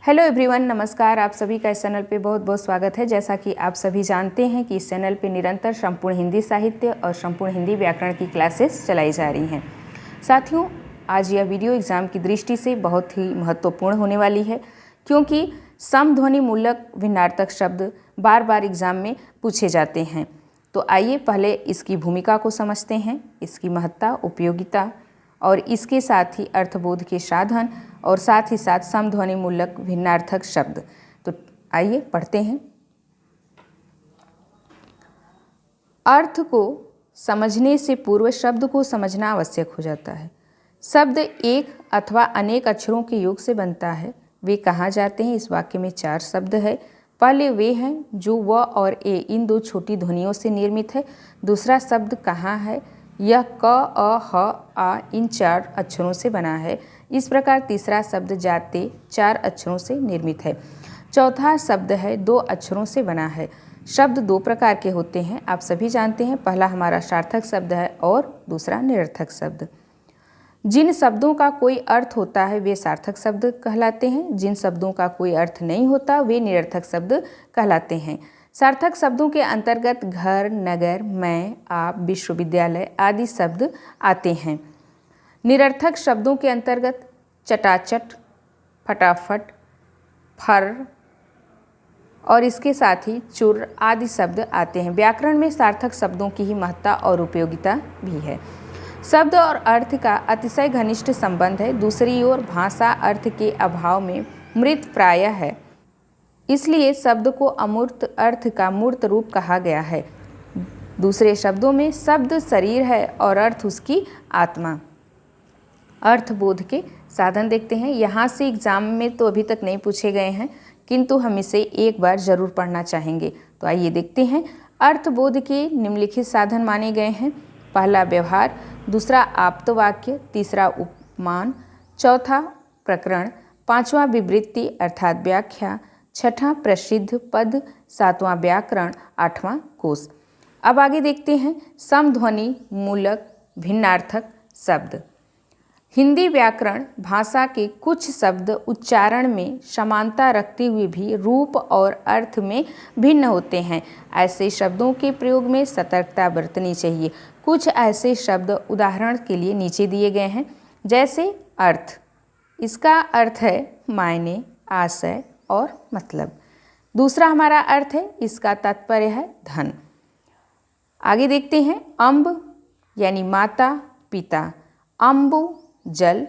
Hello everyone, नमस्कार। आप सभी का इस चैनल पे बहुत बहुत स्वागत है। जैसा कि आप सभी जानते हैं कि इस चैनल पे निरंतर संपूर्ण हिंदी साहित्य और संपूर्ण हिंदी व्याकरण की क्लासेस चलाई जा रही हैं। साथियों, आज यह वीडियो एग्जाम की दृष्टि से बहुत ही महत्वपूर्ण होने वाली है, क्योंकि समध्वनि मूलक भिन्नार्थक शब्द बार बार एग्जाम में पूछे जाते हैं। तो आइए पहले इसकी भूमिका को समझते हैं, इसकी महत्ता, उपयोगिता और इसके साथ ही अर्थबोध के साधन और साथ ही साथ समध्वनि मूलक भिन्नार्थक शब्द। तो आइए पढ़ते हैं। अर्थ को समझने से पूर्व शब्द को समझना आवश्यक हो जाता है। शब्द एक अथवा अनेक अक्षरों के योग से बनता है। वे कहाँ जाते हैं? इस वाक्य में 4 शब्द है। पहले वे हैं जो व और ए इन 2 छोटी ध्वनियों से निर्मित है। दूसरा शब्द कहाँ है? यह क, अ, ह, आ इन 4 अक्षरों से बना है। इस प्रकार तीसरा शब्द जाते 4 अक्षरों से निर्मित है। चौथा शब्द है 2 अक्षरों से बना है। शब्द 2 प्रकार के होते हैं, आप सभी जानते हैं। पहला हमारा सार्थक शब्द है और दूसरा निरर्थक शब्द। जिन शब्दों का कोई अर्थ होता है वे सार्थक शब्द कहलाते हैं। जिन शब्दों का कोई अर्थ नहीं होता वे निरर्थक शब्द कहलाते हैं। सार्थक शब्दों के अंतर्गत घर, नगर, मैं, आप, विश्वविद्यालय आदि शब्द आते हैं। निरर्थक शब्दों के अंतर्गत चटाचट, फटाफट, फर और इसके साथ ही चुर आदि शब्द आते हैं। व्याकरण में सार्थक शब्दों की ही महत्ता और उपयोगिता भी है। शब्द और अर्थ का अतिशय घनिष्ठ संबंध है। दूसरी ओर भाषा अर्थ के अभाव में मृत प्राय है, इसलिए शब्द को अमूर्त अर्थ का मूर्त रूप कहा गया है। दूसरे शब्दों में शब्द शरीर है और अर्थ उसकी आत्मा। अर्थबोध के साधन देखते हैं। यहाँ से एग्जाम में तो अभी तक नहीं पूछे गए हैं, किंतु हम इसे एक बार जरूर पढ़ना चाहेंगे। तो आइए देखते हैं। अर्थबोध के निम्नलिखित साधन माने गए हैं। पहला व्यवहार, दूसरा आप्तवाक्य, तीसरा उपमान, चौथा प्रकरण, पांचवा विवृत्ति अर्थात व्याख्या, छठा प्रसिद्ध पद, सातवां व्याकरण, आठवां कोश। अब आगे देखते हैं समध्वनि मूलक भिन्नार्थक शब्द। हिंदी व्याकरण भाषा के कुछ शब्द उच्चारण में समानता रखते हुए भी रूप और अर्थ में भिन्न होते हैं। ऐसे शब्दों के प्रयोग में सतर्कता बरतनी चाहिए। कुछ ऐसे शब्द उदाहरण के लिए नीचे दिए गए हैं, जैसे अर्थ। इसका अर्थ है मायने, आशय और मतलब। दूसरा हमारा अर्थ है, इसका तात्पर्य है धन। आगे देखते हैं अम्ब यानी माता, पिता। अम्बु जल,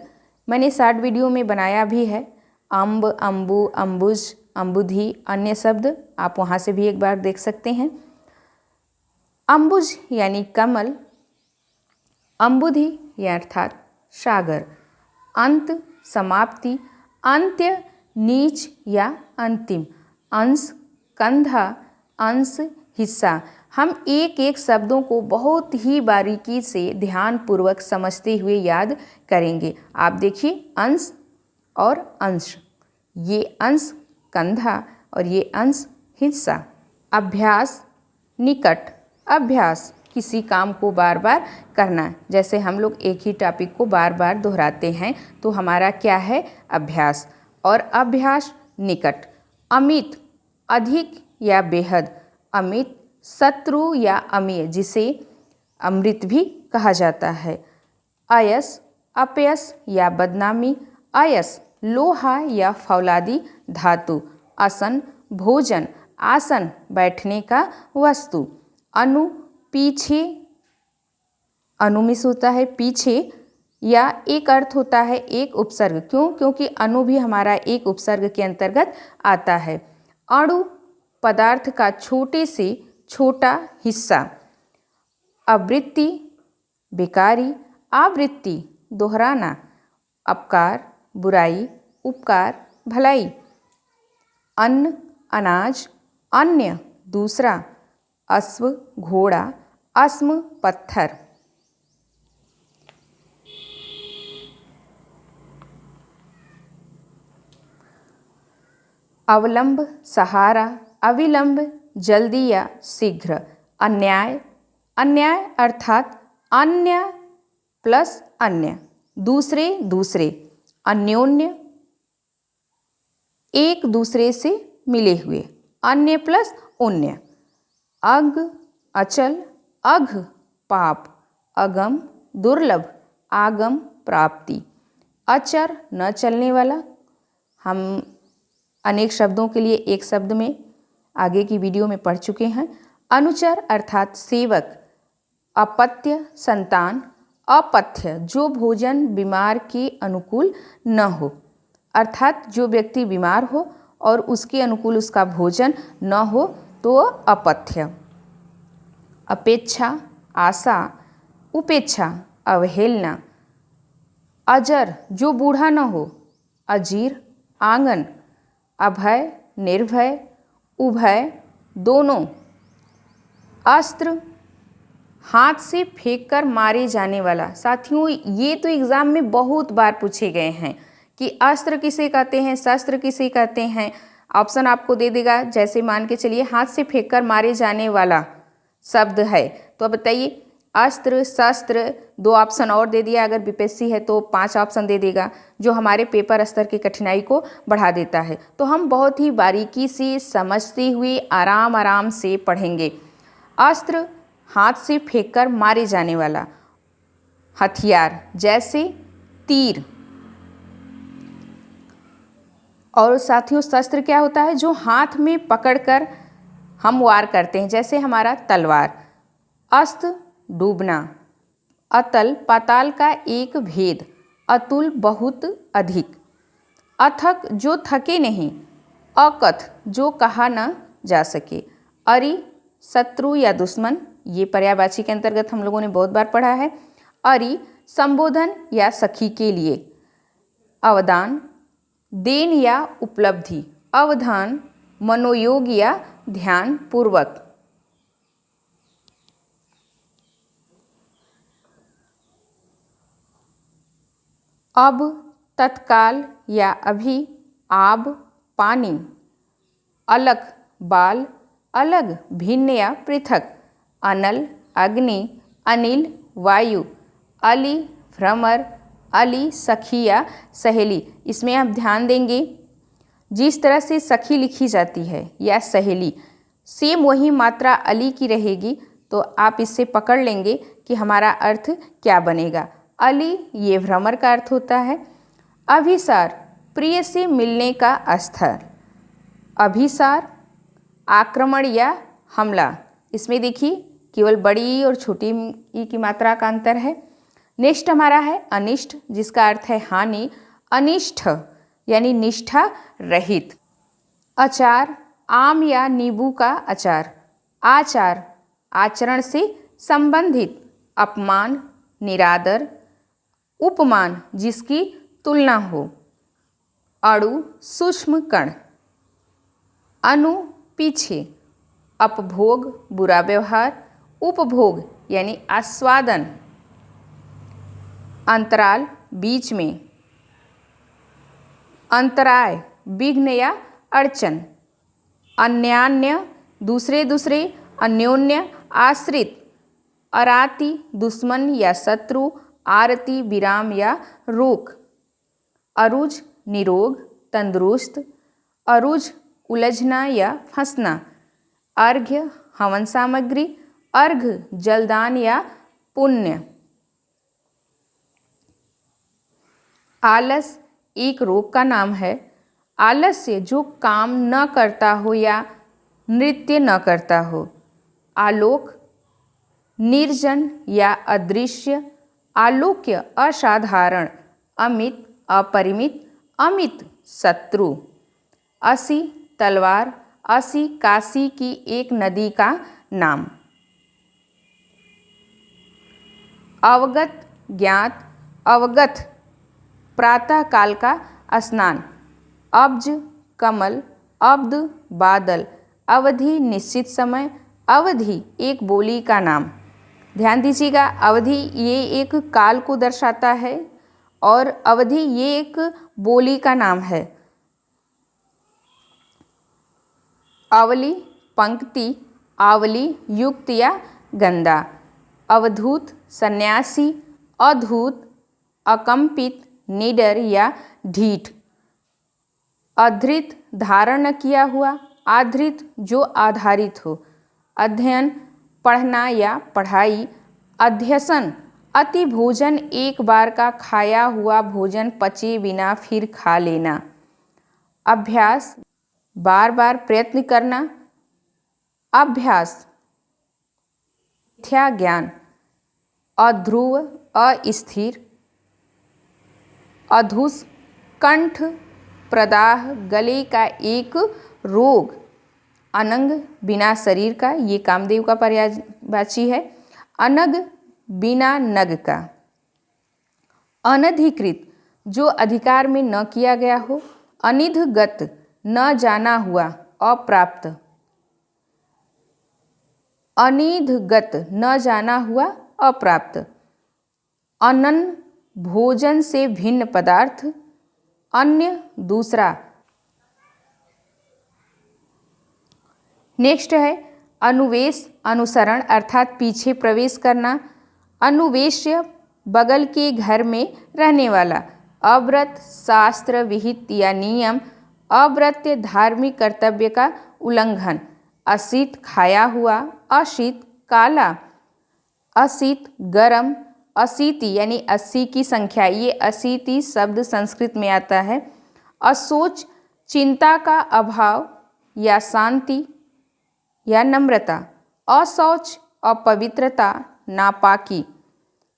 मैंने शॉर्ट वीडियो में बनाया भी है। अम्ब, अम्बु, अम्बुज, अम्बुधि अन्य शब्द आप वहाँ से भी एक बार देख सकते हैं। अम्बुज यानी कमल, अम्बुधि या अर्थात सागर। अंत, समाप्ति, अंत्य, नीच या अंतिम। अंश, कंधा, अंश, हिस्सा। हम एक एक शब्दों को बहुत ही बारीकी से ध्यानपूर्वक समझते हुए याद करेंगे। आप देखिए, अंश और अंश, ये अंश कंधा और ये अंश हिस्सा। अभ्यास, निकट। अभ्यास किसी काम को बार बार करना। जैसे हम लोग एक ही टॉपिक को बार बार दोहराते हैं तो हमारा क्या है? अभ्यास। और अभ्यास निकट। अमित, अधिक या बेहद। अमित, शत्रु या अमेय, जिसे अमृत भी कहा जाता है। अयस, अपयस या बदनामी। अयस, लोहा या फौलादी धातु। असन, भोजन। आसन, बैठने का वस्तु। अनु, पीछे। अनुमिस होता है पीछे, या एक अर्थ होता है एक उपसर्ग। क्यों? क्योंकि अनु भी हमारा एक उपसर्ग के अंतर्गत आता है। अणु, पदार्थ का छोटे से छोटा हिस्सा। आवृत्ति, बेकारी। आवृत्ति, दोहराना। अपकार, बुराई। उपकार, भलाई। अन्न, अनाज। अन्य, दूसरा। अश्व, घोड़ा। अस्म, पत्थर। अवलंब, सहारा। अविलंब, जल्दी या शीघ्र। अन्याय, अन्याय अर्थात अन्य प्लस अन्य, दूसरे दूसरे। अन्योन्य, एक दूसरे से मिले हुए, अन्य प्लस उन्य, अग अचल, अघ पाप, अगम दुर्लभ, आगम प्राप्ति, अचर न चलने वाला। हम अनेक शब्दों के लिए एक शब्द में आगे की वीडियो में पढ़ चुके हैं। अनुचर अर्थात सेवक, अपत्य संतान, अपथ्य जो भोजन बीमार के अनुकूल न हो, अर्थात जो व्यक्ति बीमार हो और उसके अनुकूल उसका भोजन न हो तो अपथ्य। अपेक्षा आशा, उपेक्षा अवहेलना, अजर जो बूढ़ा न हो, अजीर आंगन, अभय निर्भय, उभय दोनों, अस्त्र हाथ से फेंककर मारे जाने वाला। साथियों ये तो एग्ज़ाम में बहुत बार पूछे गए हैं कि अस्त्र किसे कहते हैं, शस्त्र किसे कहते हैं। ऑप्शन आपको दे देगा, जैसे मान के चलिए हाथ से फेंककर मारे जाने वाला शब्द है, तो अब बताइए अस्त्र शस्त्र, 2 ऑप्शन और दे दिया। अगर बीपीएससी है तो 5 ऑप्शन दे देगा, जो हमारे पेपर स्तर की कठिनाई को बढ़ा देता है। तो हम बहुत ही बारीकी से समझते हुए आराम आराम से पढ़ेंगे। अस्त्र हाथ से फेंककर मारे जाने वाला हथियार, जैसे तीर। और साथियों शस्त्र क्या होता है, जो हाथ में पकड़कर हम वार करते हैं, जैसे हमारा तलवार। अस्त डूबना, अतल पाताल का एक भेद, अतुल बहुत अधिक, अथक जो थके नहीं, अकथ जो कहा न जा सके, अरि शत्रु या दुश्मन, ये पर्यायवाची के अंतर्गत हम लोगों ने बहुत बार पढ़ा है। अरि संबोधन या सखी के लिए, अवदान देन या उपलब्धि, अवधान मनोयोग या ध्यान पूर्वक। अब तत्काल या अभी, आब पानी, अलग बाल, अलग भिन्न या पृथक, अनल अग्नि, अनिल वायु, अली भ्रमर, अली सखी या सहेली। इसमें आप ध्यान देंगे जिस तरह से सखी लिखी जाती है या सहेली, सेम वही मात्रा अली की रहेगी, तो आप इससे पकड़ लेंगे कि हमारा अर्थ क्या बनेगा। अली ये भ्रमर का अर्थ होता है। अभिसार प्रिय से मिलने का स्तर, अभिसार आक्रमण या हमला। इसमें देखिए केवल बड़ी और छोटी ई की मात्रा का अंतर है। नेक्स्ट हमारा है अनिष्ट, जिसका अर्थ है हानि, अनिष्ठ यानी निष्ठा रहित। अचार आम या नींबू का अचार, आचार आचरण से संबंधित, अपमान निरादर, उपमान जिसकी तुलना हो, अणु सूक्ष्म कण, अनु पीछे, अपभोग बुरा व्यवहार, उपभोग यानी आस्वादन, अंतराल बीच में, अंतराय विघ्न या अड़चन, अन्यान्य दूसरे दूसरे, अन्योन्य आश्रित, अराती दुश्मन या शत्रु, आरती विराम या रोक, अरुज निरोग तंदुरुस्त, अरुज उलझना या फंसना, अर्घ्य हवन सामग्री, अर्घ जलदान या पुण्य। आलस एक रोग का नाम है। आलस्य जो काम न करता हो या नृत्य न करता हो। आलोक निर्जन या अदृश्य, आलोक्य असाधारण, अमित अपरिमित, अमित शत्रु। असी तलवार, असी काशी की एक नदी का नाम। अवगत ज्ञात, अवगत प्रातः काल का स्नान। अब्ज कमल, अब्द बादल, अवधि निश्चित समय, अवधि एक बोली का नाम। ध्यान दीजिएगा अवधि ये एक काल को दर्शाता है और अवधि ये एक बोली का नाम है। अवली पंक्ति, आवली युक्त या गंदा। अवधूत सन्यासी, अधूत अकंपित, निडर या ढीठ। अधृत धारण न किया हुआ, आधृत जो आधारित हो, अध्ययन पढ़ना या पढ़ाई, अध्यसन अति भोजन एक बार का खाया हुआ भोजन पचे बिना फिर खा लेना, अभ्यास बार बार प्रयत्न करना, अभ्यास मिथ्या ज्ञान, अध्रुव अस्थिर, अधुस कंठ प्रदाह गले का एक रोग, अनंग बिना शरीर का, ये कामदेव का पर्यायवाची है, अनग बिना नग का, अनधिकृत जो अधिकार में न किया गया हो, अनिधगत न जाना हुआ, अप्राप्त, अनिधगत न जाना हुआ, अप्राप्त, अनन्न भोजन से भिन्न पदार्थ, अन्य दूसरा। नेक्स्ट है अनुवेश, अनुसरण अर्थात पीछे प्रवेश करना, अनुवेश्य बगल के घर में रहने वाला, अव्रत शास्त्र विहित या नियम, अव्रत्य धार्मिक कर्तव्य का उल्लंघन, अशीत खाया हुआ, अशीत काला, अशीत गरम, अशीति यानी 80 की संख्या, ये अशीति शब्द संस्कृत में आता है, असोच चिंता का अभाव या शांति या नम्रता, अशौच अपवित्रता नापाकी,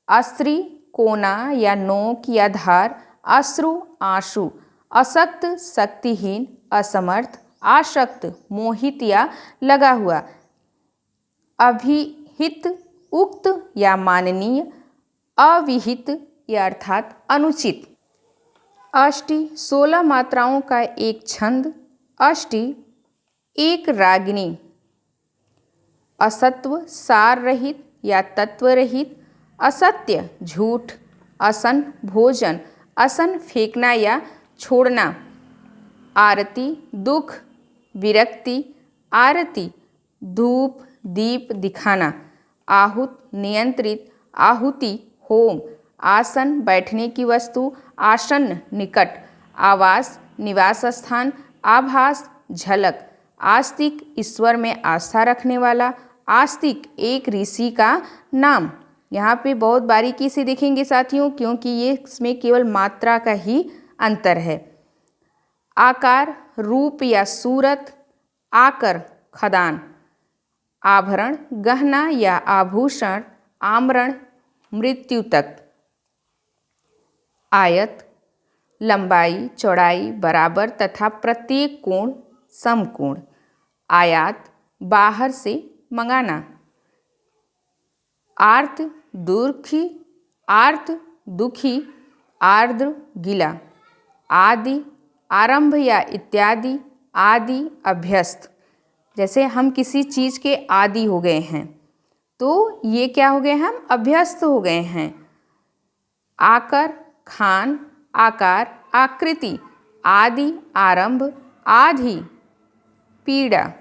अस्त्री कोना या नोक या धार, अश्रु आंसू, अशक्त शक्तिहीन, असमर्थ, आशक्त मोहित या लगा हुआ, अभिहित उक्त या माननीय, अविहित या अर्थात अनुचित। अष्टी 16 मात्राओं का एक छंद, अष्टी एक रागिनी, असत्व सार रहित या तत्व रहित, असत्य झूठ, असन भोजन, असन फेंकना या छोड़ना, आरती दुख विरक्ति, आरती धूप दीप दिखाना, आहुत नियंत्रित, आहुति होम, आसन बैठने की वस्तु, आसन्न निकट, आवास निवास स्थान, आभास झलक, आस्तिक ईश्वर में आस्था रखने वाला, आस्तिक एक ऋषि का नाम। यहाँ पे बहुत बारीकी से देखेंगे साथियों, क्योंकि ये इसमें केवल मात्रा का ही अंतर है। आकार रूप या सूरत, आकर खदान, आभरण गहना या आभूषण, आमरण मृत्यु तक, आयत लंबाई चौड़ाई बराबर तथा प्रत्येक कोण समकोण, आयात बाहर से मंगाना, आर्त दुखी, आर्त दुखी, आर्द्र गीला, आदि आरंभ या इत्यादि, आदि अभ्यस्त, जैसे हम किसी चीज़ के आदि हो गए हैं तो ये क्या हो गए, हम अभ्यस्त हो गए हैं। आकर खान, आकार आकृति, आदि आरंभ, आधि पीड़ा,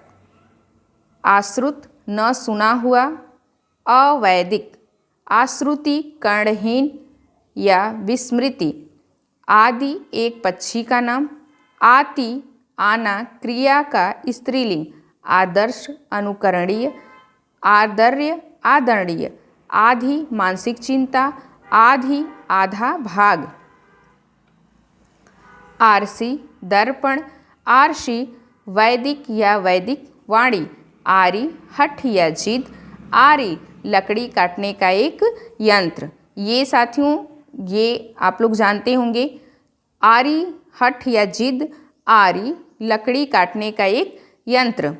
आश्रुत न सुना हुआ, अवैदिक, आश्रुति कर्णहीन या विस्मृति, आदि एक पक्षी का नाम, आति आना क्रिया का स्त्रीलिंग, आदर्श अनुकरणीय, आदर्य आदरणीय, आधि मानसिक चिंता, आधि आधा भाग, आरसी दर्पण, आरसी वैदिक या वैदिक वाणी, आरी हठ या जिद, आरी लकड़ी काटने का एक यंत्र। ये साथियों ये आप लोग जानते होंगे, आरी हठ या जिद, आरी लकड़ी काटने का एक यंत्र।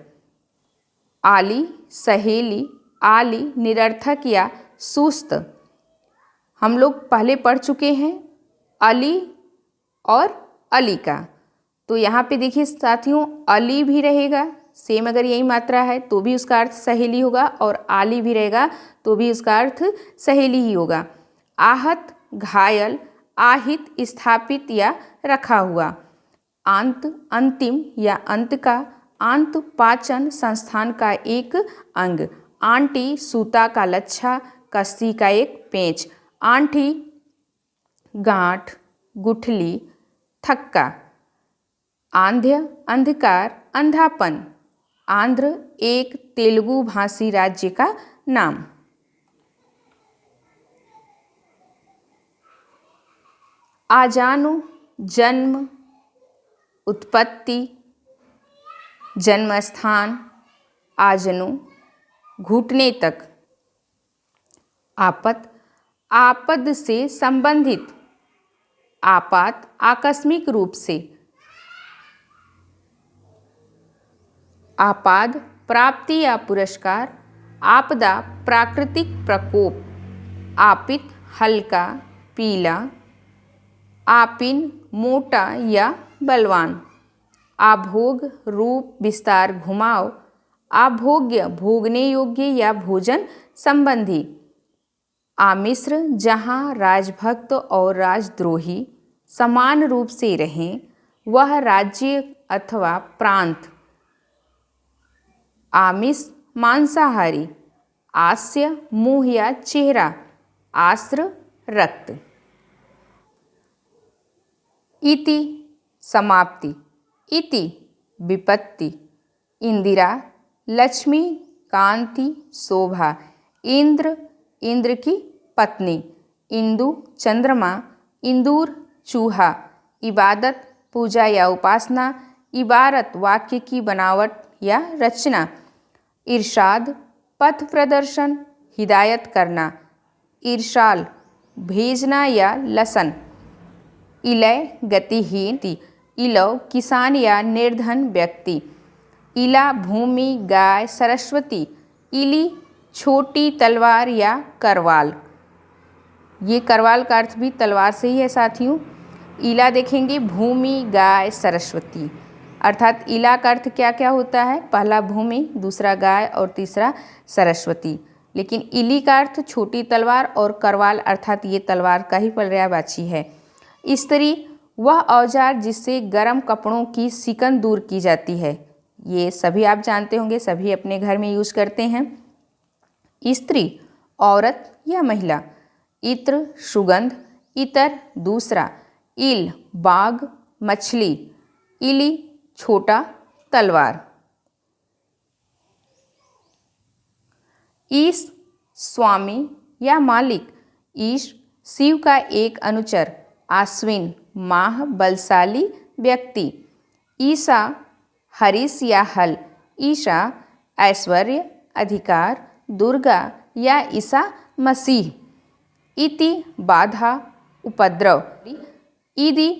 आली सहेली, आली निरर्थक या सुस्त, हम लोग पहले पढ़ चुके हैं अली और अली का, तो यहाँ पे देखिए साथियों अली भी रहेगा सेम, अगर यही मात्रा है तो भी उसका अर्थ सहेली होगा, और आली भी रहेगा तो भी उसका अर्थ सहेली ही होगा। आहत घायल, आहित स्थापित या रखा हुआ, अंत अंतिम या अंत का, अंत पाचन संस्थान का एक अंग, आंटी सूता का लच्छा, कस्सी का एक पेंच, आंठी, गांठ, गुठली, थक्का, आंध्य अंधकार अंधापन। आंध्र एक तेलुगु भाषी राज्य का नाम। आजानु जन्म उत्पत्ति जन्मस्थान। आजनु घुटने तक। आपत आपद से संबंधित। आपात आकस्मिक रूप से। आपाद प्राप्ति या पुरस्कार। आपदा प्राकृतिक प्रकोप। आपित हल्का पीला। आपिन मोटा या बलवान। आभोग रूप विस्तार घुमाव। आभोग्य भोगने योग्य या भोजन संबंधी। आमिश्र जहाँ राजभक्त और राजद्रोही समान रूप से रहें, वह राज्य अथवा प्रांत। आमिष मांसाहारी। आस्य मुंह या चेहरा। आस्त्र रक्त। इति समाप्ति। इति विपत्ति। इंदिरा लक्ष्मी कांति शोभा। इंद्र इंद्र की पत्नी। इंदु चंद्रमा। इंदूर चूहा। इबादत पूजा या उपासना। इबारत वाक्य की बनावट या रचना। इरशाद पथ प्रदर्शन हिदायत करना। इरशाल भेजना या लसन। इलय गतिहीन। इलव किसान या निर्धन व्यक्ति। इला भूमि गाय सरस्वती। इली छोटी तलवार या करवाल। ये करवाल का अर्थ भी तलवार से ही है साथियों। इला देखेंगे भूमि गाय सरस्वती, अर्थात इला का अर्थ क्या क्या होता है? पहला भूमि, दूसरा गाय और तीसरा सरस्वती। लेकिन इली का अर्थ छोटी तलवार और करवाल अर्थात ये तलवार का ही पर्यायवाची है। इस्त्री वह औजार जिससे गर्म कपड़ों की सिकन दूर की जाती है। ये सभी आप जानते होंगे, सभी अपने घर में यूज करते हैं। स्त्री औरत या महिला। इत्र सुगंध। इतर दूसरा। इल बाग मछली। इली छोटा तलवार। ईश स्वामी या मालिक। ईश शिव का एक अनुचर। आश्विन माह बलशाली व्यक्ति। ईसा हरीश या हल। ईशा ऐश्वर्य अधिकार। दुर्गा या ईसा मसीह। इति बाधा उपद्रव। ईदी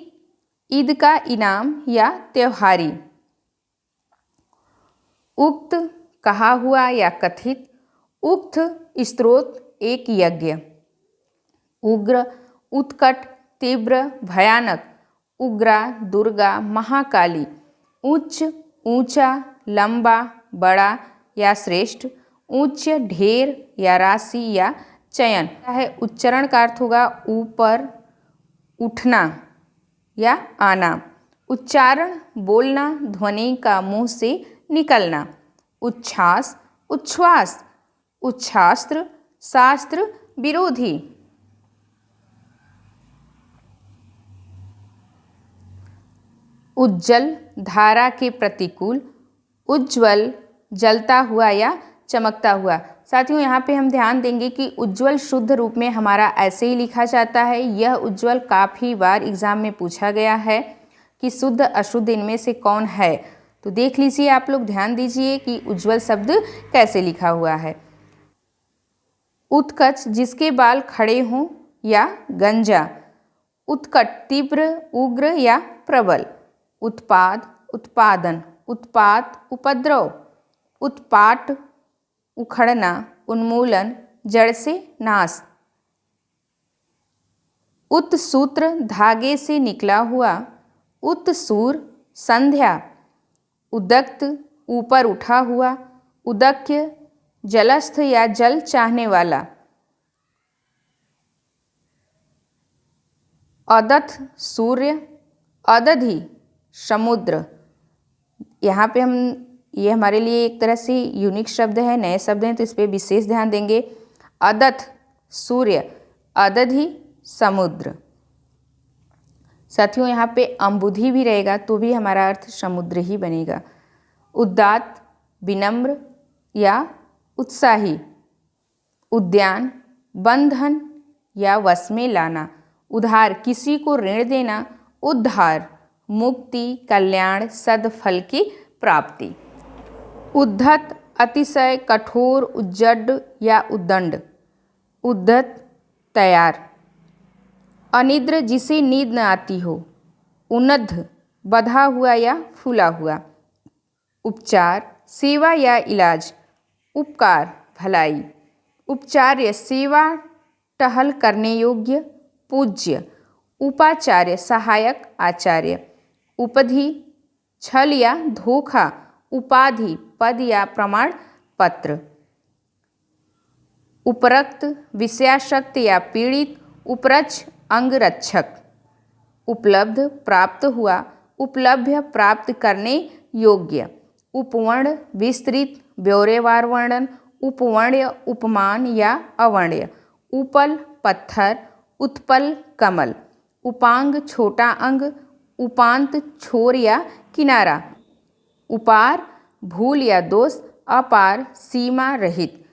ईद का इनाम या त्योहारी। उक्त कहा हुआ या कथित। उक्त स्त्रोत एक यज्ञ। उग्र उत्कट तीव्र भयानक। उग्रा दुर्गा महाकाली। उच्च ऊंचा लंबा बड़ा या श्रेष्ठ। उच्च ढेर या राशि या चयन है। उच्चारण का अर्थ होगा ऊपर उठना या आना। उच्चारण बोलना ध्वनि का मुंह से निकलना। उच्छ्वास उच्छ्वास। उच्छास्त्र शास्त्र विरोधी। उज्जल धारा के प्रतिकूल। उज्ज्वल जलता हुआ या चमकता हुआ। साथियों यहाँ पे हम ध्यान देंगे कि उज्ज्वल शुद्ध रूप में हमारा ऐसे ही लिखा जाता है। यह उज्ज्वल काफ़ी बार एग्जाम में पूछा गया है कि शुद्ध अशुद्ध इनमें से कौन है। तो देख लीजिए, आप लोग ध्यान दीजिए कि उज्ज्वल शब्द कैसे लिखा हुआ है। उत्कच जिसके बाल खड़े हों या गंजा। उत्कट तीव्र उग्र या प्रबल। उत्पाद उत्पादन। उत्पात उपद्रव। उत्पाट उखड़ना उन्मूलन जड़ से नाश। उत्सूत्र धागे से निकला हुआ। उत्सूर संध्या। उदक्त ऊपर उठा हुआ। उदक्य जलस्थ या जल चाहने वाला। अदथ सूर्य। अदधि समुद्र। यहाँ पे हम ये हमारे लिए एक तरह से यूनिक शब्द है, नए शब्द हैं, तो इस पर विशेष ध्यान देंगे। अदथ सूर्य। अदधि समुद्र। साथियों यहाँ पे अम्बुधि भी रहेगा तो भी हमारा अर्थ समुद्र ही बनेगा। उदात्त, विनम्र या उत्साही। उद्यान, बंधन या वश में लाना। उधार, किसी को ऋण देना। उद्धार, मुक्ति, कल्याण, सदफल की प्राप्ति। उद्धत, अतिशय, कठोर, उज्जड या उद्दंड। उद्धत, तैयार। अनिद्र, जिसे नींद न आती हो। उन्नद्ध, बंधा हुआ या फूला हुआ। उपचार, सेवा या इलाज। उपकार, भलाई। उपचार्य, सेवा टहल करने योग्य। पूज्य, उपाचार्य, सहायक, आचार्य। उपधि, छल या धोखा। उपाधि, पद या प्रमाण पत्र। उपरक्त, विषयासक्त या पीड़ित। उपरक्ष, अंगरक्षक। उपलब्ध, प्राप्त हुआ। उपलब्ध, प्राप्त करने योग्य। उपवर्ण, विस्तृत, ब्यौरेवार वर्णन। उपवर्ण्य, उपमान या अवर्ण्य। उपल, पत्थर। उत्पल, कमल। उपांग, छोटा अंग। उपांत, छोर या किनारा। उपार, भूल या दोष। अपार, सीमा रहित।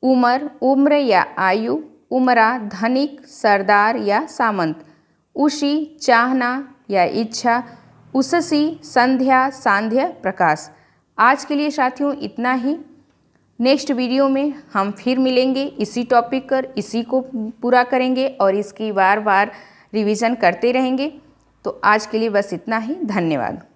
उमर, उम्र या आयु। उमरा, धनिक, सरदार या सामंत। उषी, चाहना या इच्छा। उषसी, संध्या, सांध्य, प्रकाश। आज के लिए साथियों इतना ही। नेक्स्ट वीडियो में हम फिर मिलेंगे इसी टॉपिक पर, इसी को पूरा करेंगे और इसकी बार बार रिवीजन करते रहेंगे। तो आज के लिए बस इतना ही। धन्यवाद।